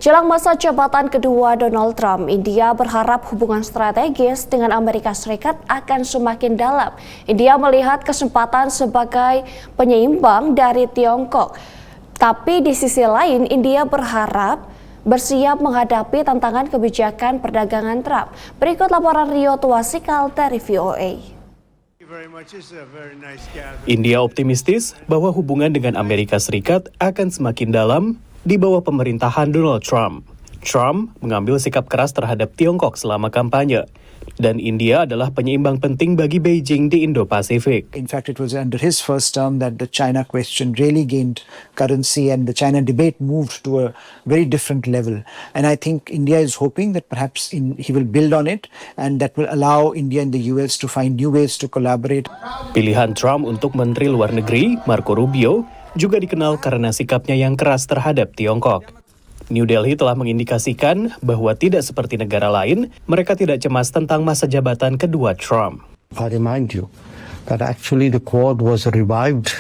Jelang masa jabatan kedua Donald Trump, India berharap hubungan strategis dengan Amerika Serikat akan semakin dalam. India melihat kesempatan sebagai penyeimbang dari Tiongkok. Tapi di sisi lain, India berharap bersiap menghadapi tantangan kebijakan perdagangan Trump. Berikut laporan Rio Tuasikal dari VOA. India optimistis bahwa hubungan dengan Amerika Serikat akan semakin dalam di bawah pemerintahan Donald Trump. Trump mengambil sikap keras terhadap Tiongkok selama kampanye, dan India adalah penyeimbang penting bagi Beijing di Indo-Pasifik. In fact, it was under his first term that the China question really gained currency and the China debate moved to a very different level. And I think India is hoping that perhaps he will build on it, and that will allow India and the US to find new ways to collaborate. Pilihan Trump untuk Menteri Luar Negeri, Marco Rubio, juga dikenal karena sikapnya yang keras terhadap Tiongkok. New Delhi telah mengindikasikan bahwa tidak seperti negara lain, mereka tidak cemas tentang masa jabatan kedua Trump. I remind you that actually the Quad was revived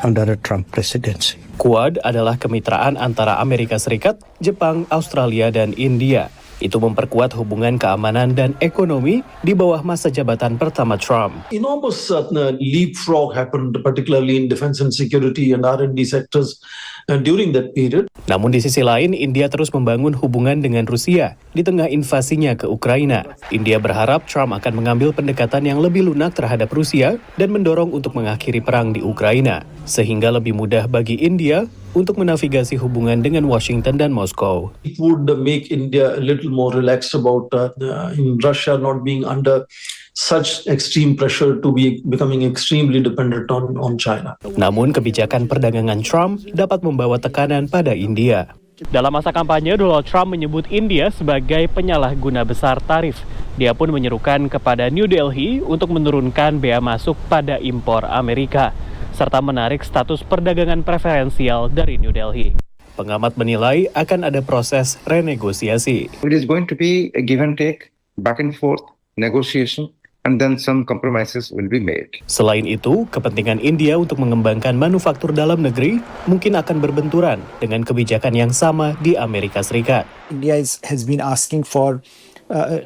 under a Trump presidency. Quad adalah kemitraan antara Amerika Serikat, Jepang, Australia, dan India. Itu memperkuat hubungan keamanan dan ekonomi di bawah masa jabatan pertama Trump. Enormous leapfrog happened, particularly in defense and security and R&D sectors during that period. Namun di sisi lain, India terus membangun hubungan dengan Rusia di tengah invasinya ke Ukraina. India berharap Trump akan mengambil pendekatan yang lebih lunak terhadap Rusia dan mendorong untuk mengakhiri perang di Ukraina, sehingga lebih mudah bagi India untuk menavigasi hubungan dengan Washington dan Moskow. It would make India a little more relaxed about in Russia not being under such extreme pressure to be becoming extremely dependent on China. Namun kebijakan perdagangan Trump dapat membawa tekanan pada India. Dalam masa kampanye, Donald Trump menyebut India sebagai penyalahguna besar tarif. Dia pun menyerukan kepada New Delhi untuk menurunkan bea masuk pada impor Amerika, serta menarik status perdagangan preferensial dari New Delhi. Pengamat menilai akan ada proses renegosiasi. It is going to be a give and take, back and forth, negotiation, and then some compromises will be made. Selain itu, kepentingan India untuk mengembangkan manufaktur dalam negeri mungkin akan berbenturan dengan kebijakan yang sama di Amerika Serikat. India has been asking for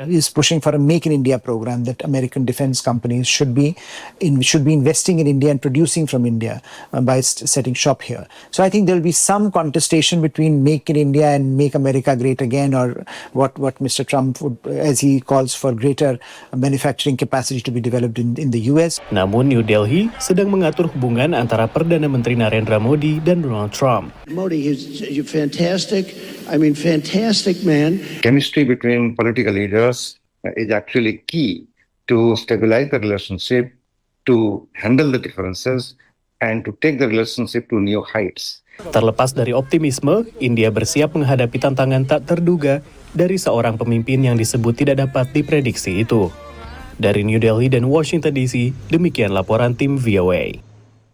is pushing for a Make in India program that American defense companies should be investing in India and producing from India by setting shop here. So I think there will be some contestation between Make in India and Make America Great Again, or what Mr. Trump would, as he calls for greater manufacturing capacity to be developed in the US. Namun New Delhi sedang mengatur hubungan antara Perdana Menteri Narendra Modi dan Donald Trump. Modi is fantastic. I mean, fantastic man. Chemistry between political leaders is actually key to stabilize the relationship, to handle the differences, and to take the relationship to new heights. Terlepas dari optimisme, India bersiap menghadapi tantangan tak terduga dari seorang pemimpin yang disebut tidak dapat diprediksi itu. Dari New Delhi dan Washington DC, demikian laporan tim VOA.